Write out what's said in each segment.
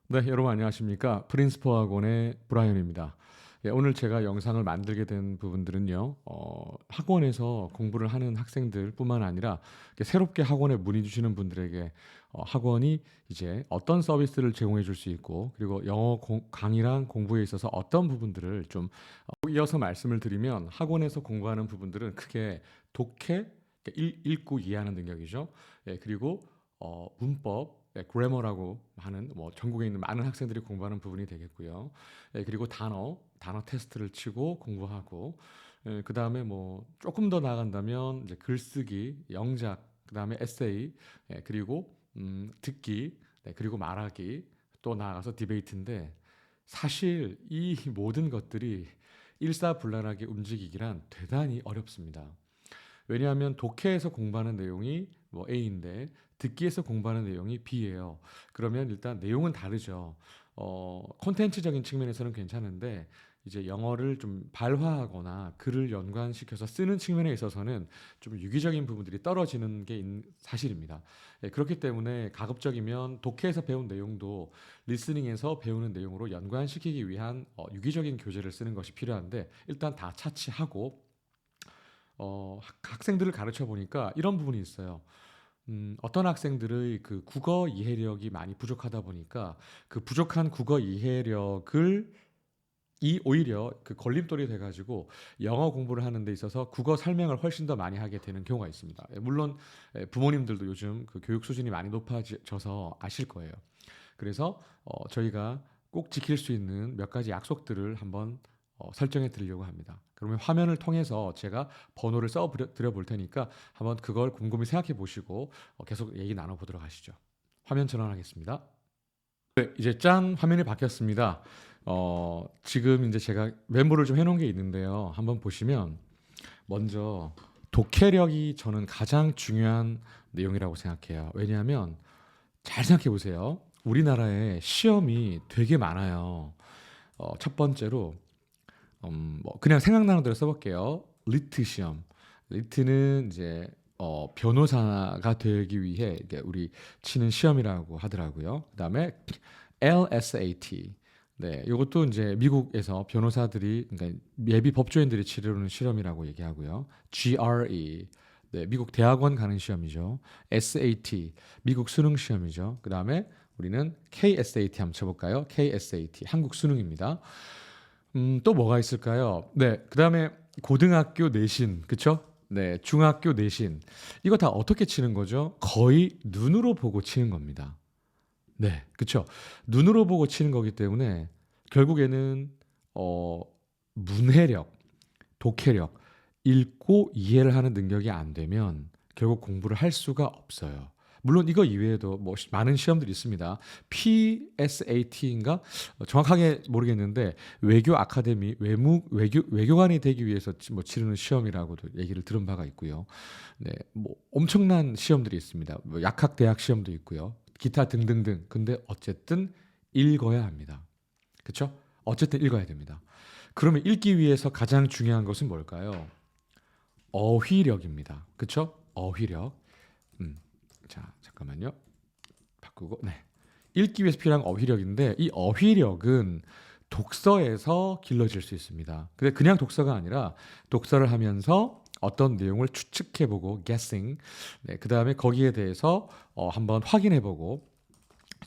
네, 여러분 안녕하십니까? 프린스퍼 학원의 브라이언입니다. 예, 오늘 제가 영상을 만들게 된 부분들은요, 학원에서 공부를 하는 학생들뿐만 아니라 이렇게 새롭게 학원에 문의 주시는 분들에게 학원이 이제 어떤 서비스를 제공해 줄 수 있고, 그리고 강의랑 공부에 있어서 어떤 부분들을 좀 이어서 말씀을 드리면, 학원에서 공부하는 부분들은 크게 독해, 그러니까 읽고 이해하는 능력이죠. 예, 그리고 문법, 그래머라고 하는 뭐 전국에 있는 많은 학생들이 공부하는 부분이 되겠고요. 그리고 단어 테스트를 치고 공부하고, 그다음에 뭐 조금 더 나아간다면 이제 글쓰기, 영작, 그다음에 에세이, 그리고 듣기, 그리고 말하기, 또 나아가서 디베이트인데, 사실 이 모든 것들이 일사불란하게 움직이기란 대단히 어렵습니다. 왜냐하면 독해에서 공부하는 내용이 뭐 A인데 듣기에서 공부하는 내용이 B예요. 그러면 일단 내용은 다르죠. 콘텐츠적인 측면에서는 괜찮은데 이제 영어를 좀 발화하거나 글을 연관시켜서 쓰는 측면에 있어서는 좀 유기적인 부분들이 떨어지는 게 사실입니다. 예, 그렇기 때문에 가급적이면 독해에서 배운 내용도 리스닝에서 배우는 내용으로 연관시키기 위한 유기적인 교재를 쓰는 것이 필요한데, 일단 다 차치하고 학생들을 가르쳐 보니까 이런 부분이 있어요. 어떤 학생들의 그 국어 이해력이 많이 부족하다 보니까 그 부족한 국어 이해력을 오히려 그 걸림돌이 돼가지고 영어 공부를 하는 데 있어서 국어 설명을 훨씬 더 많이 하게 되는 경우가 있습니다. 물론 부모님들도 요즘 그 교육 수준이 많이 높아져서 아실 거예요. 그래서 저희가 꼭 지킬 수 있는 몇 가지 약속들을 한번 설정해 드리려고 합니다. 그러면 화면을 통해서 제가 번호를 써 드려 볼 테니까 한번 그걸 곰곰이 생각해 보시고 계속 얘기 나눠 보도록 하시죠. 화면 전환하겠습니다. 네, 이제 짠 화면이 바뀌었습니다. 지금 이제 제가 메모를 좀 해놓은 게 있는데요. 한번 보시면 먼저 독해력이 저는 가장 중요한 내용이라고 생각해요. 왜냐하면 잘 생각해 보세요. 우리나라에 시험이 되게 많아요. 첫 번째로 뭐 그냥 생각나는 대로 써볼게요. 리트 시험. 리트는 이제 변호사가 되기 위해 이게 우리 치는 시험이라고 하더라고요. 그다음에 LSAT. 네, 이것도 이제 미국에서 변호사들이, 그러니까 예비 법조인들이 치르는 실험이라고 얘기하고요. GRE. 네, 미국 대학원 가는 시험이죠. SAT, 미국 수능 시험이죠. 그다음에 우리는 KSAT 한번 쳐볼까요? KSAT, 한국 수능입니다. 또 뭐가 있을까요? 네, 그다음에 고등학교 내신, 그쵸? 네, 중학교 내신. 이거 다 어떻게 치는 거죠? 거의 눈으로 보고 치는 겁니다. 네, 그쵸? 눈으로 보고 치는 거기 때문에 결국에는 어, 문해력, 독해력, 읽고 이해를 하는 능력이 안 되면 결국 공부를 할 수가 없어요. 물론 이거 이외에도 뭐 많은 시험들이 있습니다. PSAT인가? 정확하게 모르겠는데 외교 아카데미 외교관이 되기 위해서 뭐 치르는 시험이라고도 얘기를 들은 바가 있고요. 네, 뭐 엄청난 시험들이 있습니다. 뭐 약학 대학 시험도 있고요. 기타 등등등. 근데 어쨌든 읽어야 합니다. 그렇죠? 어쨌든 읽어야 됩니다. 그러면 읽기 위해서 가장 중요한 것은 뭘까요? 어휘력입니다. 그쵸? 어휘력. 자, 잠깐만요. 바꾸고, 네. 읽기 위해서 필요한 어휘력인데, 이 어휘력은 독서에서 길러질 수 있습니다. 근데 그냥 독서가 아니라 독서를 하면서 어떤 내용을 추측해보고, guessing. 네, 그 다음에 거기에 대해서 한번 확인해보고,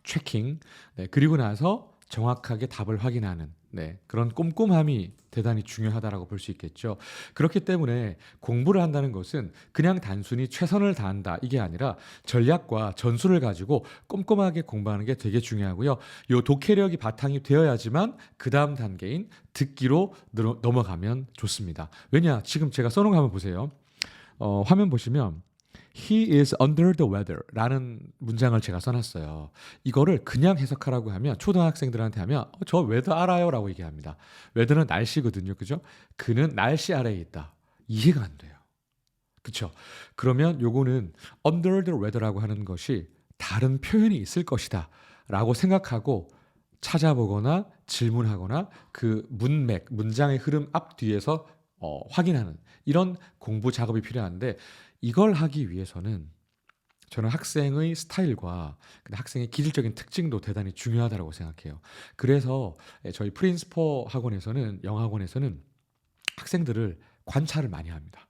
체킹. 네, 그리고 나서 정확하게 답을 확인하는, 네, 그런 꼼꼼함이 대단히 중요하다라고 볼 수 있겠죠. 그렇기 때문에 공부를 한다는 것은 그냥 단순히 최선을 다한다 이게 아니라 전략과 전술을 가지고 꼼꼼하게 공부하는 게 되게 중요하고요. 요 독해력이 바탕이 되어야지만 그 다음 단계인 듣기로 넘어가면 좋습니다. 왜냐? 지금 제가 써놓은 거 한번 보세요. 화면 보시면 He is under the weather 라는 문장을 제가 써놨어요. 이거를 그냥 해석하라고 하면, 초등학생들한테 하면 저 웨더 알아요 라고 얘기합니다. 웨더는 날씨거든요. 그죠? 그는 날씨 아래에 있다. 이해가 안 돼요. 그쵸? 그러면 요거는 under the weather라고 하는 것이 다른 표현이 있을 것이다 라고 생각하고 찾아보거나 질문하거나 그 문장의 흐름 앞뒤에서 확인하는 이런 공부 작업이 필요한데, 이걸 하기 위해서는 저는 학생의 스타일과 근데 학생의 기질적인 특징도 대단히 중요하다고 생각해요. 그래서 저희 프린스포 학원에서는 영어학원에서는 학생들을 관찰을 많이 합니다.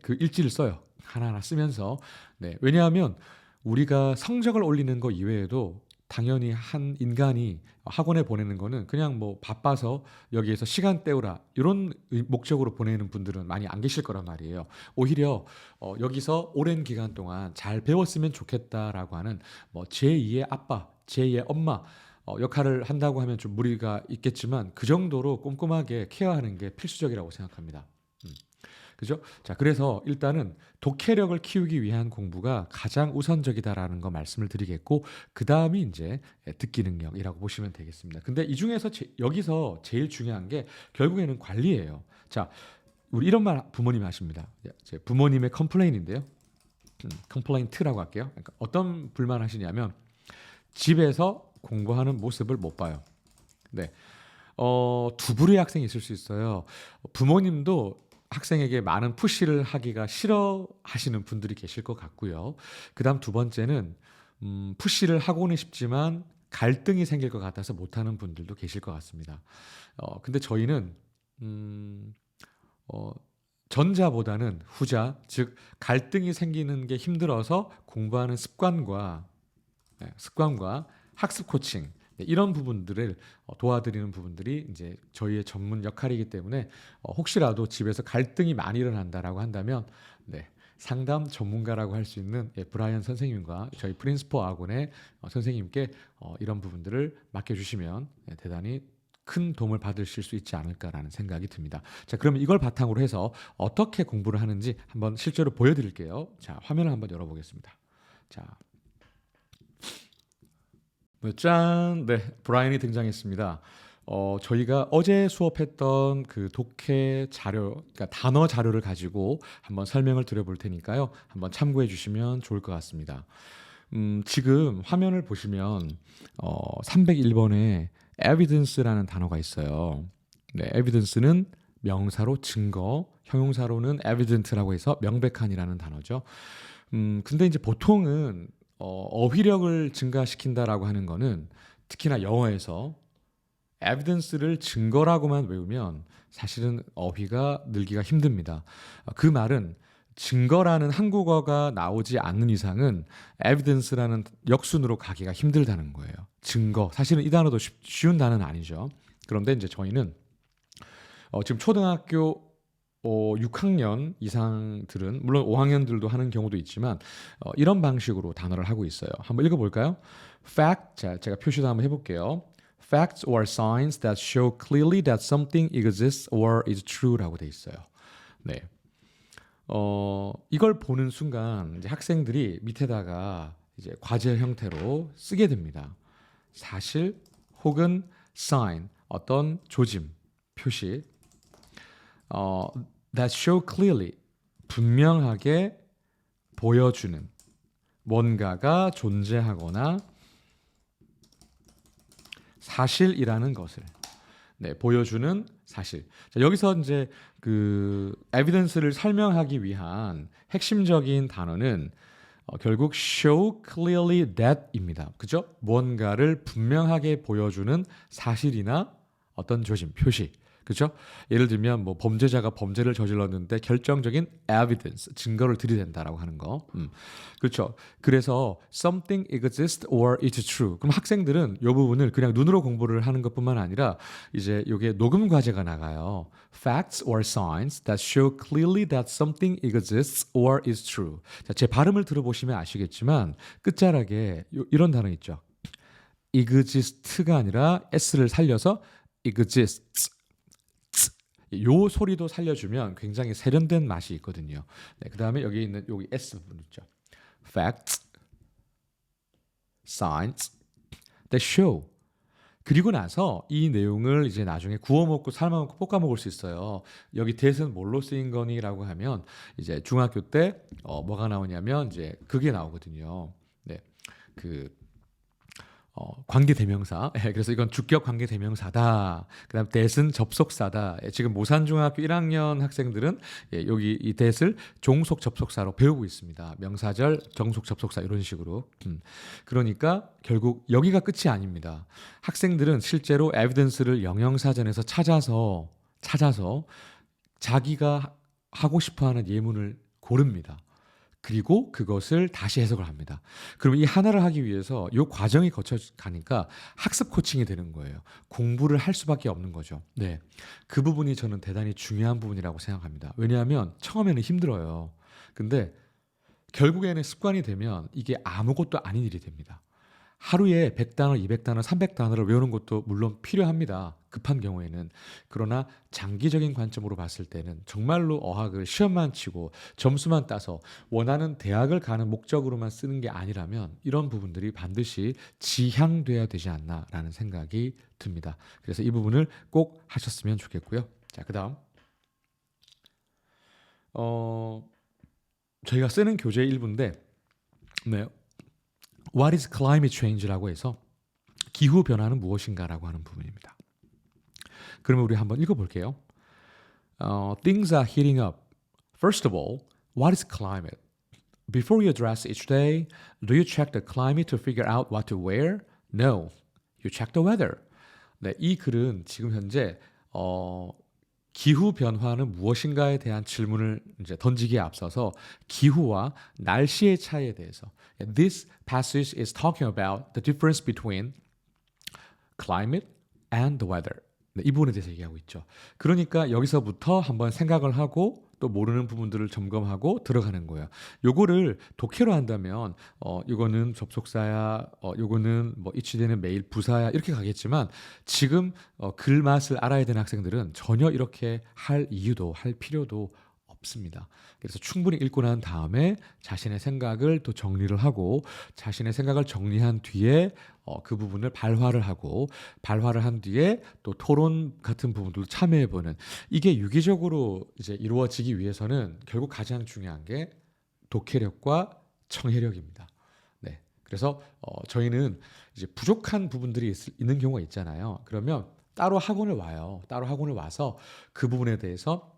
그 일지를 써요. 하나하나 쓰면서. 네, 왜냐하면 우리가 성적을 올리는 거 이외에도 당연히 한 인간이 학원에 보내는 거는 그냥 뭐 바빠서 여기에서 시간 때우라 이런 목적으로 보내는 분들은 많이 안 계실 거란 말이에요. 오히려 여기서 오랜 기간 동안 잘 배웠으면 좋겠다라고 하는 뭐 제2의 아빠, 제2의 엄마 역할을 한다고 하면 좀 무리가 있겠지만 그 정도로 꼼꼼하게 케어하는 게 필수적이라고 생각합니다. 음. 그죠? 자, 그래서 일단은 독해력을 키우기 위한 공부가 가장 우선적이다라는 거 말씀을 드리겠고, 그 다음이 이제 듣기 능력이라고 보시면 되겠습니다. 근데 이 중에서 여기서 제일 중요한 게 결국에는 관리예요. 자, 우리 이런 말 부모님이 하십니다. 제 부모님의 컴플레인인데요. 컴플레인트라고 할게요. 그러니까 어떤 불만 하시냐면 집에서 공부하는 모습을 못 봐요. 네. 두 부류의 학생이 있을 수 있어요. 부모님도 학생에게 많은 푸시를 하기가 싫어하시는 분들이 계실 것 같고요. 그다음 두 번째는 푸시를 하고는 싶지만 갈등이 생길 것 같아서 못하는 분들도 계실 것 같습니다. 근데 저희는 어, 전자보다는 후자, 즉 갈등이 생기는 게 힘들어서 공부하는 습관과 학습 코칭 이런 부분들을 도와드리는 부분들이 이제 저희의 전문 역할이기 때문에 혹시라도 집에서 갈등이 많이 일어난다라고 한다면 네, 상담 전문가라고 할 수 있는 브라이언 선생님과 저희 프린스포 학원의 선생님께 이런 부분들을 맡겨주시면 대단히 큰 도움을 받으실 수 있지 않을까라는 생각이 듭니다. 자, 그러면 이걸 바탕으로 해서 어떻게 공부를 하는지 한번 실제로 보여드릴게요. 자, 화면을 한번 열어보겠습니다. 자, 짠! 네, 브라이언이 등장했습니다. 저희가 어제 수업했던 그 독해 자료, 그러니까 단어 자료를 가지고 한번 설명을 드려볼 테니까요. 한번 참고해 주시면 좋을 것 같습니다. 지금 화면을 보시면 301번에 evidence라는 단어가 있어요. 네, evidence는 명사로 증거, 형용사로는 evident라고 해서 명백한이라는 단어죠. 근데 이제 보통은 어휘력을 증가시킨다라고 하는 거는 특히나 영어에서 evidence를 증거라고만 외우면 사실은 어휘가 늘기가 힘듭니다. 그 말은 증거라는 한국어가 나오지 않는 이상은 evidence라는 역순으로 가기가 힘들다는 거예요. 증거. 사실은 이 단어도 쉬운 단어는 아니죠. 그런데 이제 저희는 지금 초등학교 6학년 이상들은 물론 5학년들도 하는 경우도 있지만 이런 방식으로 단어를 하고 있어요. 한번 읽어볼까요? Fact, 자, 제가 표시도 한번 해볼게요. Facts or signs that show clearly that something exists or is true라고 돼 있어요. 네. 이걸 보는 순간 이제 학생들이 밑에다가 이제 과제 형태로 쓰게 됩니다. 사실 혹은 sign, 어떤 조짐, 표시. That show clearly, 분명하게 보여주는 뭔가가 존재하거나 사실이라는 것을 보여주는 사실. 자, 여기서 이제 그 evidence를 설명하기 위한 핵심적인 단어는 결국 show clearly that입니다. 그죠? 뭔가를 분명하게 보여주는 사실이나 어떤 조짐, 표시. 그렇죠? 예를 들면 뭐 범죄자가 범죄를 저질렀는데 결정적인 evidence, 증거를 들이댄다라고 하는 거. 그렇죠. 그래서 something exists or it's true. 그럼 학생들은 이 부분을 그냥 눈으로 공부를 하는 것뿐만 아니라 이제 이게 녹음 과제가 나가요. Facts or signs that show clearly that something exists or is true. 자, 제 발음을 들어보시면 아시겠지만 끝자락에 이런 단어 있죠. exist가 아니라 s를 살려서 exists. 요 소리도 살려주면 굉장히 세련된 맛이 있거든요. 네, 그 다음에 여기 있는 여기 S 부분 있죠. Facts, signs that show. 그리고 나서 이 내용을 이제 나중에 구워 먹고 삶아 먹고 볶아 먹을 수 있어요. 여기 that은 뭘로 쓰인 거니라고 하면 이제 중학교 때 뭐가 나오냐면 이제 그게 나오거든요. 네, 그 관계대명사. 그래서 이건 주격 관계대명사다. 그다음 that은 접속사다. 지금 모산중학교 1학년 학생들은 여기 이 that을 종속 접속사로 배우고 있습니다. 명사절, 정속 접속사 이런 식으로. 그러니까 결국 여기가 끝이 아닙니다. 학생들은 실제로 evidence를 영영사전에서 찾아서 자기가 하고 싶어하는 예문을 고릅니다. 그리고 그것을 다시 해석을 합니다. 그럼 이 하나를 하기 위해서 이 과정이 거쳐 가니까 학습 코칭이 되는 거예요. 공부를 할 수밖에 없는 거죠. 네. 그 부분이 저는 대단히 중요한 부분이라고 생각합니다. 왜냐하면 처음에는 힘들어요. 근데 결국에는 습관이 되면 이게 아무것도 아닌 일이 됩니다. 하루에 100단어, 200단어, 300단어를 외우는 것도 물론 필요합니다. 급한 경우에는. 그러나 장기적인 관점으로 봤을 때는 정말로 어학을 시험만 치고 점수만 따서 원하는 대학을 가는 목적으로만 쓰는 게 아니라면 이런 부분들이 반드시 지향돼야 되지 않나라는 생각이 듭니다. 그래서 이 부분을 꼭 하셨으면 좋겠고요. 자, 그다음 저희가 쓰는 교재 일부인데 네. What is climate change라고 해서 기후 변화는 무엇인가라고 하는 부분입니다. 그러면 우리 한번 읽어볼게요. Things are heating up. First of all, what is climate? Before you dress each day, do you check the climate to figure out what to wear? No, you check the weather. 네, 이 글은 지금 현재 기후 변화는 무엇인가에 대한 질문을 이제 던지기에 앞서서 기후와 날씨의 차이에 대해서 This passage is talking about the difference between climate and the weather. 네, 이 부분에 대해서 얘기하고 있죠. 그러니까 여기서부터 한번 생각을 하고 또 모르는 부분들을 점검하고 들어가는 거예요. 요거를 독해로 한다면 요거는 접속사야, 요거는 뭐 이치되는 메일 부사야 이렇게 가겠지만 지금 글 맛을 알아야 되는 학생들은 전혀 이렇게 할 이유도 할 필요도 없습니다. 그래서 충분히 읽고 난 다음에 자신의 생각을 또 정리를 하고 자신의 생각을 정리한 뒤에 그 부분을 발화를 하고 발화를 한 뒤에 또 토론 같은 부분들도 참여해보는 이게 유기적으로 이제 이루어지기 위해서는 결국 가장 중요한 게 독해력과 청해력입니다. 네, 그래서 저희는 이제 부족한 부분들이 있는 경우가 있잖아요. 그러면 따로 학원을 와요. 따로 학원을 와서 그 부분에 대해서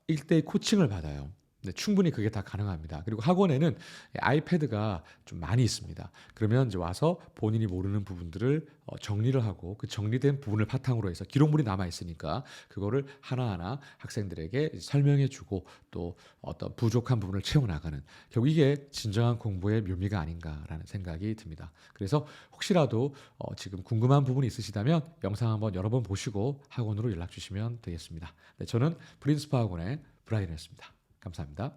1대1 코칭을 받아요. 네, 충분히 그게 다 가능합니다. 그리고 학원에는 아이패드가 좀 많이 있습니다. 그러면 이제 와서 본인이 모르는 부분들을 정리를 하고 그 정리된 부분을 바탕으로 해서 기록물이 남아 있으니까 그거를 하나하나 학생들에게 설명해 주고 또 어떤 부족한 부분을 채워 나가는 결국 이게 진정한 공부의 묘미가 아닌가라는 생각이 듭니다. 그래서 혹시라도 지금 궁금한 부분이 있으시다면 영상 한번 여러 번 보시고 학원으로 연락 주시면 되겠습니다. 네, 저는 프린스파 학원의 브라이언이었습니다. 감사합니다.